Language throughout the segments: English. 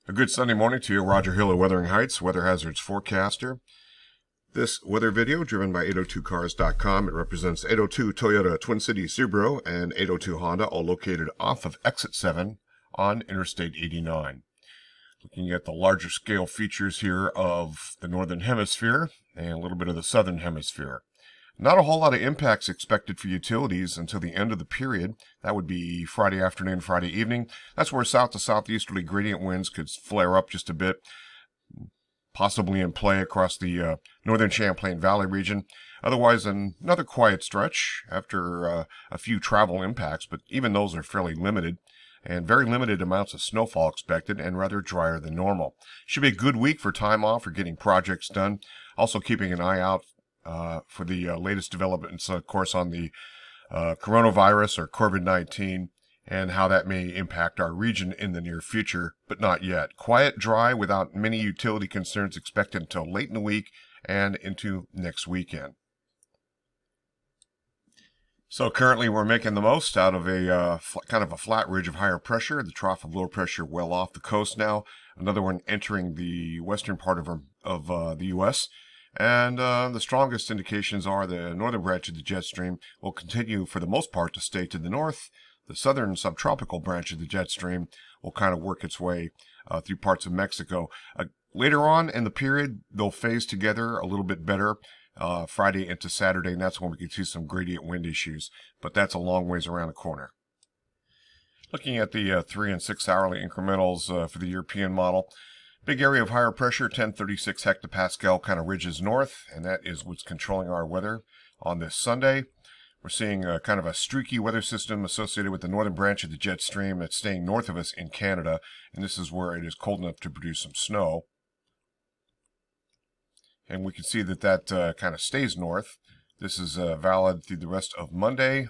A good Sunday morning to you. Roger Hill of Weathering Heights, Weather Hazards Forecaster. This weather video, driven by 802cars.com, it represents 802 Toyota Twin Cities Subaru and 802 Honda, all located off of Exit 7 on Interstate 89. Looking at the larger scale features here of the Northern Hemisphere and a little bit of the Southern Hemisphere. Not a whole lot of impacts expected for utilities until the end of the period. That would be Friday afternoon, Friday evening. That's where south to southeasterly gradient winds could flare up just a bit, possibly in play across the northern Champlain Valley region. Otherwise, another quiet stretch after a few travel impacts, but even those are fairly limited. And very limited amounts of snowfall expected and rather drier than normal. Should be a good week for time off or getting projects done. Also keeping an eye out for the latest developments, of course, on the coronavirus or COVID-19 and how that may impact our region in the near future, but not yet. Quiet, dry, without many utility concerns expected until late in the week and into next weekend. So currently we're making the most out of a kind of a flat ridge of higher pressure, the trough of lower pressure well off the coast now, another one entering the western part of the U.S., and the strongest indications are the northern branch of the jet stream will continue for the most part to stay to the north. The southern subtropical branch of the jet stream will kind of work its way through parts of Mexico. Later on in the period, they'll phase together a little bit better Friday into Saturday, and that's when we can see some gradient wind issues. But that's a long ways around the corner. Looking at the 3 and 6 hourly incrementals for the European model. Big area of higher pressure, 1036 hectopascal, kind of ridges north, and that is what's controlling our weather on this Sunday. We're seeing kind of a streaky weather system associated with the northern branch of the jet stream that's staying north of us in Canada, and this is where it is cold enough to produce some snow. And we can see that kind of stays north. This is valid through the rest of Monday.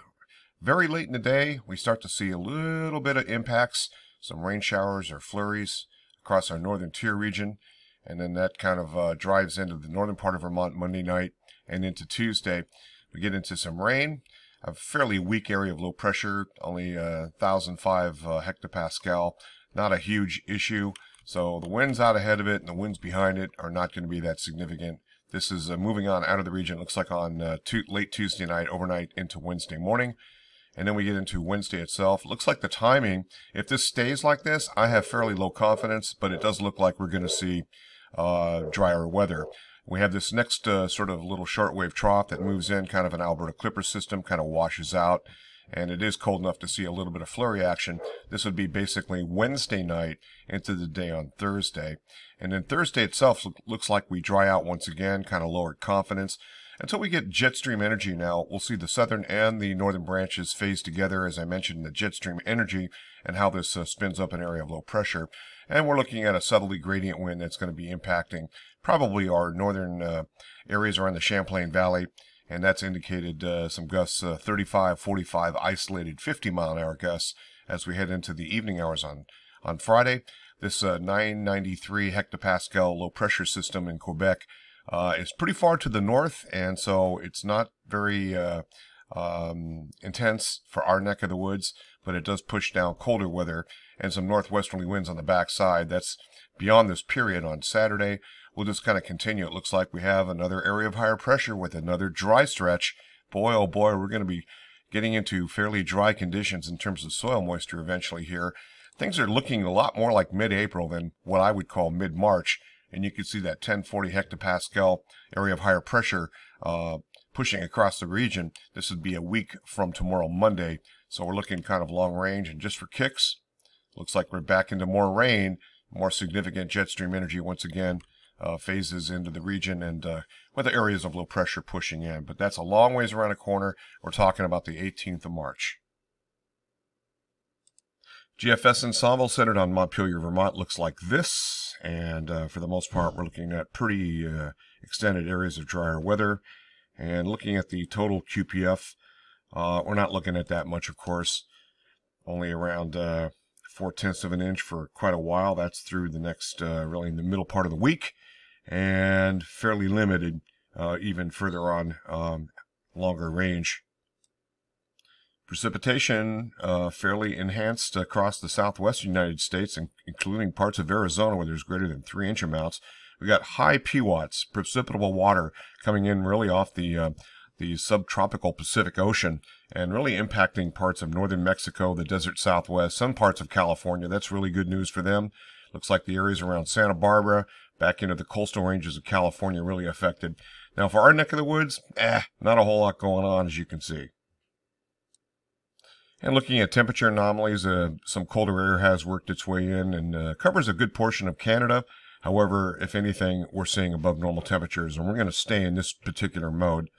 Very late in the day, we start to see a little bit of impacts, some rain showers or flurries across our northern tier region, and then that kind of drives into the northern part of Vermont Monday night and into Tuesday. We get into some rain, a fairly weak area of low pressure, only 1,005 hectopascal, not a huge issue. So the winds out ahead of it and the winds behind it are not going to be that significant. This is moving on out of the region, it looks like on late Tuesday night, overnight into Wednesday morning. And then we get into Wednesday itself. It looks like the timing, if this stays like this, I have fairly low confidence, but it does look like we're going to see drier weather. We have this next sort of little shortwave trough that moves in, kind of an Alberta Clipper system, kind of washes out, and it is cold enough to see a little bit of flurry action. This would be basically Wednesday night into the day on Thursday. And then Thursday itself looks like we dry out once again, kind of lowered confidence. Until we get jet stream energy now, we'll see the southern and the northern branches phase together, as I mentioned, the jet stream energy and how this spins up an area of low pressure. And we're looking at a southerly gradient wind that's going to be impacting probably our northern areas around the Champlain Valley, and that's indicated some gusts 35, 45, isolated 50-mile-an-hour gusts as we head into the evening hours on Friday. This 993 hectopascal low pressure system in Quebec is pretty far to the north, and so it's not very intense for our neck of the woods, but it does push down colder weather and some northwesterly winds on the backside. That's beyond this period on Saturday. We'll just kind of continue. It looks like we have another area of higher pressure with another dry stretch. Boy, oh boy, we're going to be getting into fairly dry conditions in terms of soil moisture eventually here. Things are looking a lot more like mid-April than what I would call mid-March. And you can see that 1040 hectopascal area of higher pressure pushing across the region. This would be a week from tomorrow, Monday. So we're looking kind of long range. And just for kicks, looks like we're back into more rain, more significant jet stream energy once again phases into the region, and with the areas of low pressure pushing in. But that's a long ways around the corner. We're talking about the 18th of March. GFS ensemble centered on Montpelier, Vermont looks like this, and for the most part we're looking at pretty extended areas of drier weather. And looking at the total QPF, we're not looking at that much, of course, only around 0.4 of an inch for quite a while. That's through the next really in the middle part of the week, and fairly limited even further on, longer range. Precipitation fairly enhanced across the southwestern United States, including parts of Arizona where there's greater than 3-inch amounts. We got high PWATs, precipitable water, coming in really off the subtropical Pacific Ocean and really impacting parts of northern Mexico, the desert southwest, some parts of California. That's really good news for them. Looks like the areas around Santa Barbara, back into the coastal ranges of California, really affected. Now for our neck of the woods, not a whole lot going on, as you can see. And looking at temperature anomalies, some colder air has worked its way in and covers a good portion of Canada. However, if anything, we're seeing above normal temperatures, and we're going to stay in this particular mode.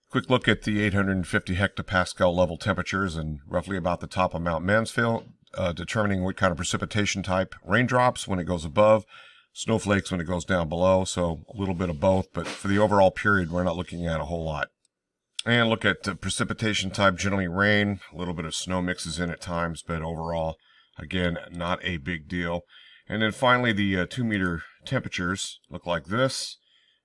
Quick look at the 850 hectopascal level temperatures and roughly about the top of Mount Mansfield, determining what kind of precipitation type. Raindrops when it goes above, snowflakes when it goes down below, so a little bit of both, but for the overall period, we're not looking at a whole lot. And look at the precipitation type, generally rain, a little bit of snow mixes in at times, but overall, again, not a big deal. And then finally, the 2-meter temperatures look like this.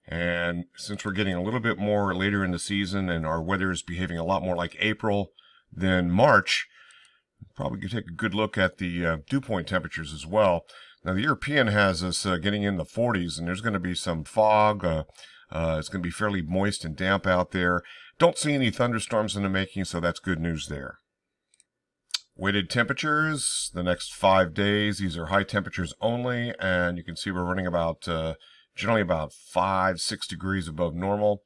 And since we're getting a little bit more later in the season and our weather is behaving a lot more like April than March, probably could take a good look at the dew point temperatures as well. Now, the European has us getting in the 40s, and there's going to be some fog. It's going to be fairly moist and damp out there. Don't see any thunderstorms in the making, so that's good news there. Weighted temperatures, the next 5 days, these are high temperatures only, and you can see we're running about generally about 5-6 degrees above normal,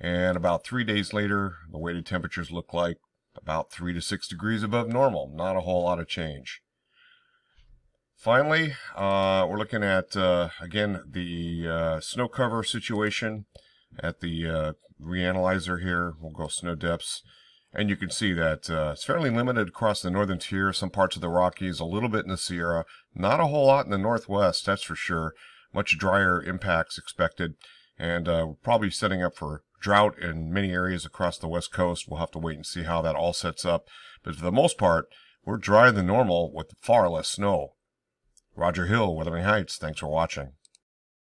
and about 3 days later, the weighted temperatures look like about 3 to 6 degrees above normal. Not a whole lot of change. Finally, we're looking at, again, the snow cover situation at the reanalyzer here. We'll go snow depths. And you can see that it's fairly limited across the northern tier, some parts of the Rockies, a little bit in the Sierra. Not a whole lot in the northwest, that's for sure. Much drier impacts expected. And we're probably setting up for drought in many areas across the west coast. We'll have to wait and see how that all sets up. But for the most part, we're drier than normal with far less snow. Roger Hill, Wuthering Heights. Thanks for watching.